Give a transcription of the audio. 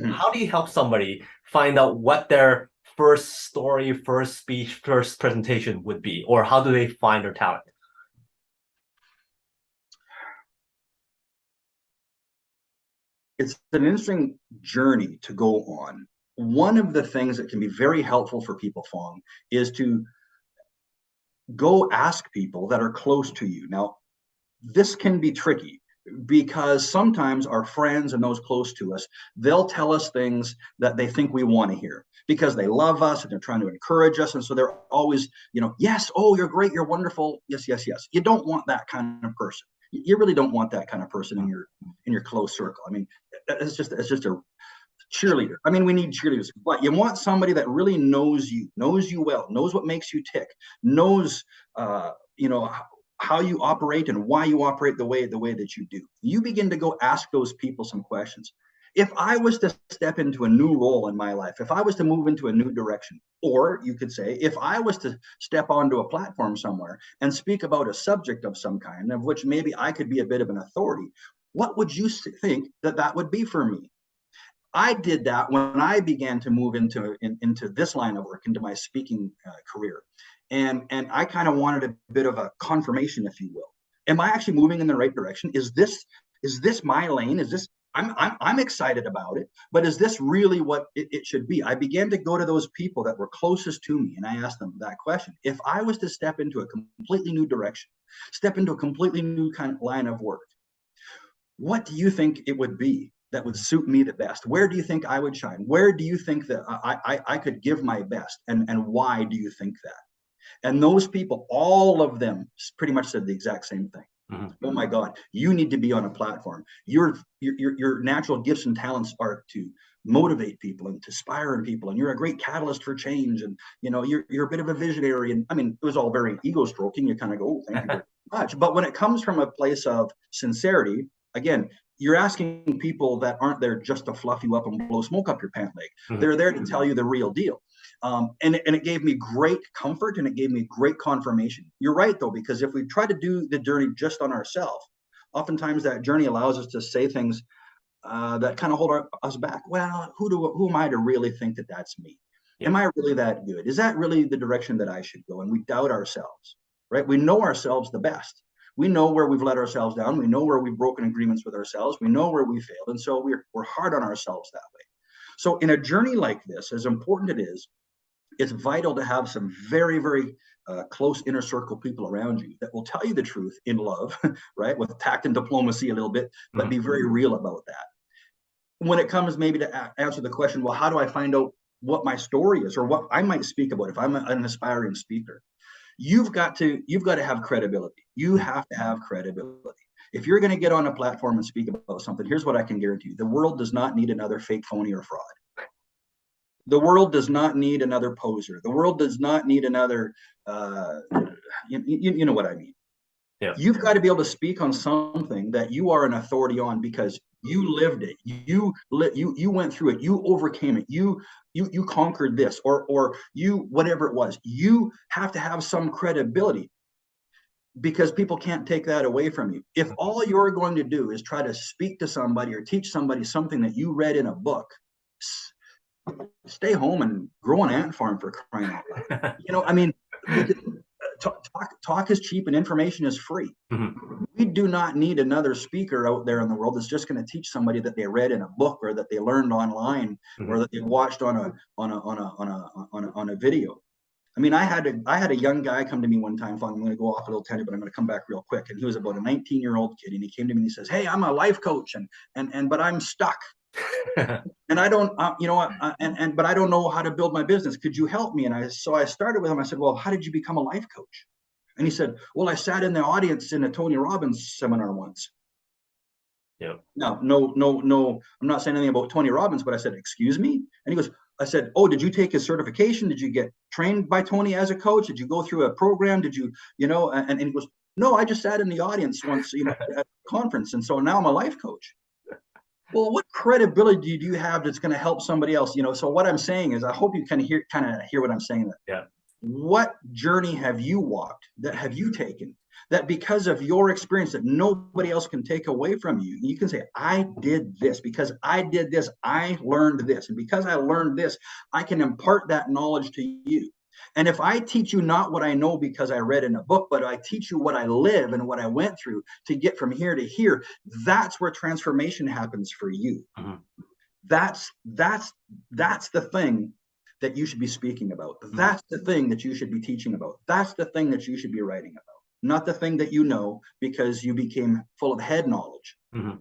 how do you help somebody find out what their first story, first speech, first presentation would be, or how do they find their talent? It's an interesting journey to go on. One of the things that can be very helpful for people, Fong, is to go ask people that are close to you. Now, this can be tricky because sometimes our friends and those close to us, they'll tell us things that they think we want to hear because they love us and they're trying to encourage us. And so they're always, yes, oh, you're great, you're wonderful. Yes, yes, yes. You don't want that kind of person. You really don't want that kind of person in your close circle. I mean, it's just a cheerleader. I mean, we need cheerleaders, but you want somebody that really knows you well, knows what makes you tick, knows how you operate and why you operate the way that you do. You begin to go ask those people some questions. If I was to step into a new role in my life, if I was to move into a new direction, or you could say, if I was to step onto a platform somewhere and speak about a subject of some kind, of which maybe I could be a bit of an authority, what would you think that would be for me? I did that when I began to move into this line of work, into my speaking career. And I kind of wanted a bit of a confirmation, if you will. Am I actually moving in the right direction? Is this my lane? Is this, I'm excited about it, but is this really what it should be? I began to go to those people that were closest to me and I asked them that question. If I was to step into a completely new direction, step into a completely new kind of line of work, what do you think it would be that would suit me the best? Where do you think I would shine? Where do you think that I could give my best? And why do you think that? And those people, all of them pretty much said the exact same thing. Mm-hmm. Oh my God, you need to be on a platform. Your natural gifts and talents are to motivate people and to inspire people. And you're a great catalyst for change. And, you're a bit of a visionary. And I mean, it was all very ego stroking. You kind of go, oh, thank you very much. But when it comes from a place of sincerity, again, you're asking people that aren't there just to fluff you up and blow smoke up your pant leg. Mm-hmm. They're there to tell you the real deal. And it gave me great comfort and it gave me great confirmation. You're right, though, because if we try to do the journey just on ourselves, oftentimes that journey allows us to say things that kind of hold us back. Well, who am I to really think that that's me? Yeah. Am I really that good? Is that really the direction that I should go? And we doubt ourselves, right? We know ourselves the best. We know where we've let ourselves down. We know where we've broken agreements with ourselves. We know where we failed. And so we're hard on ourselves that way. So in a journey like this, as important it is, it's vital to have some very, very close inner circle people around you that will tell you the truth in love, right? With tact and diplomacy a little bit, but be very real about that. When it comes maybe to answer the question, well, how do I find out what my story is or what I might speak about if I'm an aspiring speaker? You've got to have credibility. You have to have credibility. If you're going to get on a platform and speak about something, here's what I can guarantee you. The world does not need another fake, phony, or fraud. The world does not need another poser. The world does not need another, you know what I mean. Yeah. You've got to be able to speak on something that you are an authority on because you lived it. You went through it. You overcame it. You conquered this or you, whatever it was. You have to have some credibility because people can't take that away from you. If all you're going to do is try to speak to somebody or teach somebody something that you read in a book, stay home and grow an ant farm for crying out loud. I mean, talk is cheap and information is free. Mm-hmm. We do not need another speaker out there in the world that's just going to teach somebody that they read in a book or that they learned online or that they watched on a video. I mean, I had a young guy come to me one time. I'm going to go off a little tangent, but I'm going to come back real quick. And he was about a 19-year-old kid, and he came to me and he says, "Hey, I'm a life coach, but I'm stuck." And I don't, but I don't know how to build my business. Could you help me? And so I started with him. I said, well, how did you become a life coach? And he said, well, I sat in the audience in a Tony Robbins seminar once. Yeah. No, I'm not saying anything about Tony Robbins, but I said, excuse me? And he goes, I said, oh, did you take his certification? Did you get trained by Tony as a coach? Did you go through a program? Did you, and he goes, no, I just sat in the audience once, at a conference. And so now I'm a life coach. Well, what credibility do you have that's going to help somebody else? So what I'm saying is, I hope you kind of hear what I'm saying. Yeah. What journey have you walked, that have you taken, that because of your experience that nobody else can take away from you, you can say, I did this. Because I did this, I learned this. And because I learned this, I can impart that knowledge to you. And if I teach you not what I know because I read in a book, but I teach you what I live and what I went through to get from here to here, that's where transformation happens for you. Mm-hmm. That's the thing that you should be speaking about. That's the thing that you should be teaching about. That's the thing that you should be writing about. Not the thing that you know because you became full of head knowledge. Mm-hmm.